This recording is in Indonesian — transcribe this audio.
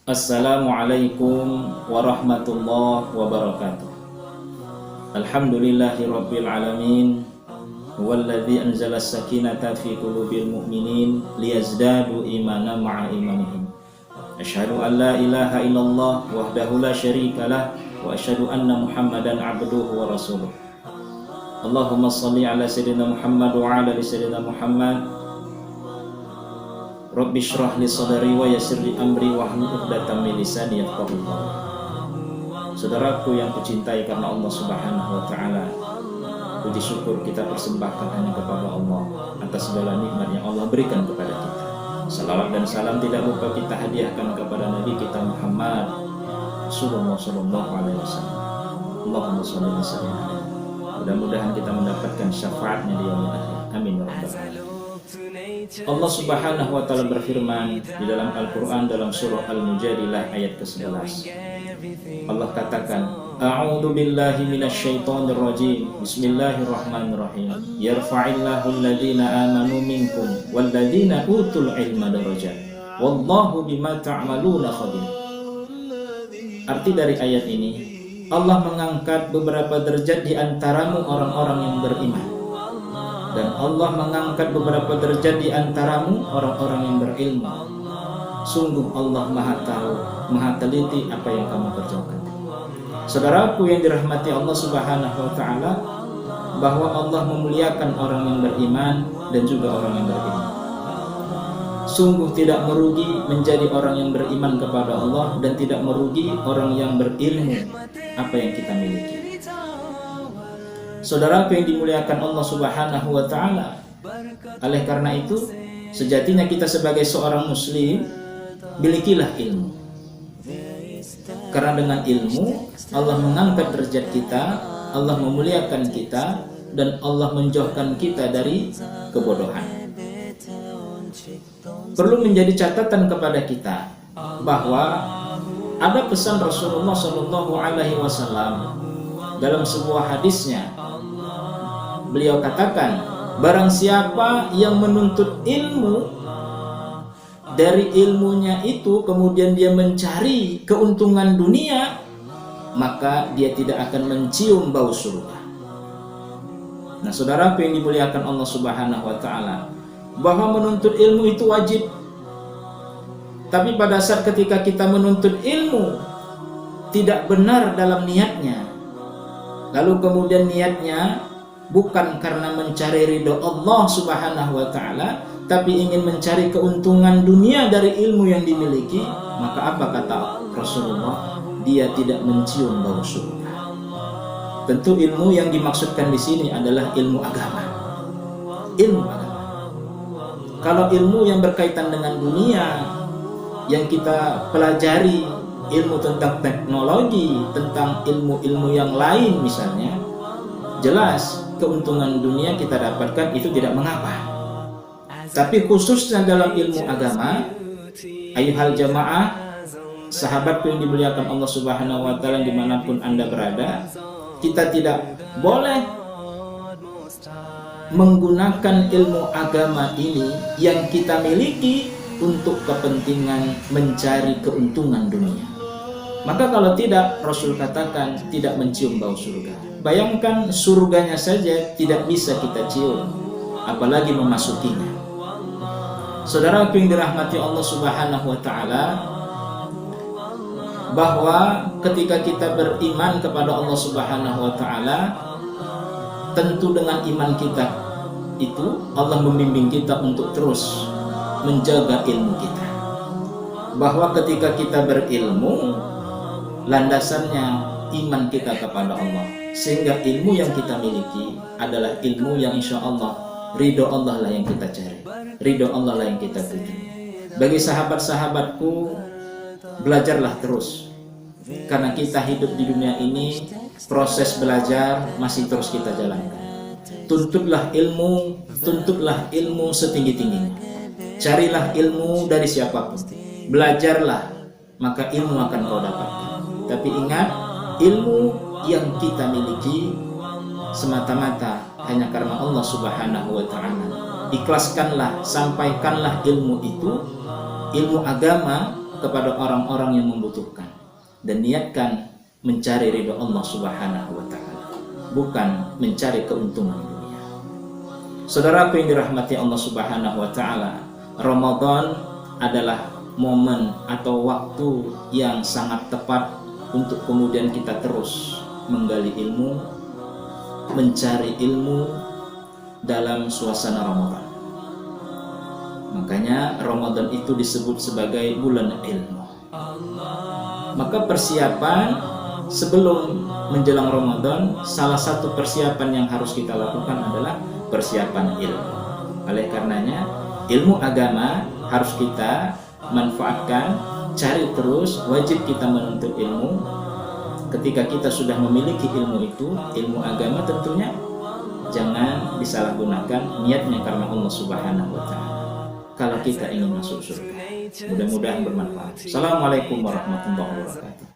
Assalamualaikum warahmatullahi wabarakatuh. Alhamdulillahi rabbil alamin. Huwallazi anzala as-sakinata fi qulubil mu'minin liyazdadu imanan ma'a imanihim. Asyhadu an la ilaha illallah wahdahu la syarikalah wa asyhadu anna Muhammadan abduhu wa rasuluh. Allahumma shalli ala sayyidina Muhammad wa ala ali sayyidina Muhammad. Rabbi shrah li sadri wa yassir li amri wahlul 'uqdatam min lisani yafqahu qawli. Saudaraku yang kucintai karena Allah Subhanahu wa taala, puji syukur kita persembahkan hanya kepada Allah atas segala nikmat yang Allah berikan kepada kita. Salawat dan salam tidak lupa kita hadiahkan kepada Nabi kita Muhammad Rasulullah sallallahu alaihi wasallam. Allahumma shalli wa sallim. Mudah-mudahan kita mendapatkan syafaatnya di yaumil akhir. Amin ya rabbal alamin. Allah Subhanahu wa taala berfirman di dalam Al-Qur'an dalam surah Al-Mujadilah ayat ke-11. Allah katakan, A'udzu billahi minasyaitonir rajim. Bismillahirrahmanirrahim. Yarfa'illahu alladhina amanu minkum walladzina utul ilma darajat. Wallahu bima ta'maluna khabir. Arti dari ayat ini, Allah mengangkat beberapa derajat di antaramu orang-orang yang beriman. Dan Allah mengangkat beberapa derajat di antaramu orang-orang yang berilmu. Sungguh Allah Maha Tahu, Maha Teliti apa yang kamu kerjakan. Saudaraku yang dirahmati Allah Subhanahu wa taala, bahwa Allah memuliakan orang yang beriman dan juga orang yang berilmu. Sungguh tidak merugi menjadi orang yang beriman kepada Allah dan tidak merugi orang yang berilmu apa yang kita miliki. Saudaraku yang dimuliakan Allah Subhanahu wa taala, oleh karena itu sejatinya kita sebagai seorang muslim milikilah ilmu. Karena dengan ilmu Allah mengangkat derajat kita, Allah memuliakan kita, dan Allah menjauhkan kita dari kebodohan. Perlu menjadi catatan kepada kita bahwa ada pesan Rasulullah sallallahu alaihi wasallam dalam sebuah hadisnya. Beliau katakan, barang siapa yang menuntut ilmu, dari ilmunya itu kemudian dia mencari keuntungan dunia, maka dia tidak akan mencium bau surga. Nah, saudaraku yang dimuliakan Allah Subhanahu wa taala, bahwa menuntut ilmu itu wajib. Tapi pada saat ketika kita menuntut ilmu tidak benar dalam niatnya, lalu kemudian niatnya bukan karena mencari ridho Allah Subhanahu wa taala, tapi ingin mencari keuntungan dunia dari ilmu yang dimiliki, maka apa kata Rasulullah? Dia tidak mencium bau surga. Tentu ilmu yang dimaksudkan di sini adalah ilmu agama. Ilmu agama. Kalau ilmu yang berkaitan dengan dunia yang kita pelajari, ilmu tentang teknologi, tentang ilmu-ilmu yang lain misalnya, jelas keuntungan dunia kita dapatkan itu tidak mengapa. Tapi khususnya dalam ilmu agama, ayuhal jamaah, sahabatku yang dimuliakan Allah Subhanahu wa taala dimanapun Anda berada, kita tidak boleh menggunakan ilmu agama ini yang kita miliki untuk kepentingan mencari keuntungan dunia. Maka kalau tidak, Rasul katakan tidak mencium bau surga. Bayangkan surganya saja tidak bisa kita cium, apalagi memasukinya. Saudara yang dirahmati Allah Subhanahu wa taala, bahwa ketika kita beriman kepada Allah Subhanahu wa taala, tentu dengan iman kita itu Allah membimbing kita untuk terus menjaga ilmu kita. Bahwa ketika kita berilmu, landasannya iman kita kepada Allah, sehingga ilmu yang kita miliki adalah ilmu yang insya Allah ridho Allah lah yang kita cari, ridho Allah lah yang kita tuju. Bagi sahabat-sahabatku, belajarlah terus, karena kita hidup di dunia ini, proses belajar masih terus kita jalankan. Tuntutlah ilmu setinggi-tingginya. Carilah ilmu dari siapapun, belajarlah, maka ilmu akan kau dapatkan. Tapi ingat, ilmu yang kita miliki semata-mata hanya karena Allah Subhanahu wa ta'ala. Ikhlaskanlah, sampaikanlah ilmu itu ilmu agama kepada orang-orang yang membutuhkan, dan niatkan mencari ridho Allah Subhanahu wa Ta'ala, bukan mencari keuntungan dunia. Saudaraku yang dirahmati Allah Subhanahu wa Ta'ala, Ramadan adalah momen atau waktu yang sangat tepat untuk kemudian kita terus menggali ilmu, mencari ilmu dalam suasana Ramadan. Makanya Ramadan itu disebut sebagai bulan ilmu. Maka persiapan sebelum menjelang Ramadan, salah satu persiapan yang harus kita lakukan adalah persiapan ilmu. Oleh karenanya, ilmu agama harus kita manfaatkan, cari terus, wajib kita menuntut ilmu. Ketika kita sudah memiliki ilmu itu, ilmu agama tentunya jangan disalahgunakan, niatnya karena Allah Subhanahu wa Ta'ala. Kalau kita ingin masuk surga, mudah-mudahan bermanfaat. Assalamualaikum warahmatullahi wabarakatuh.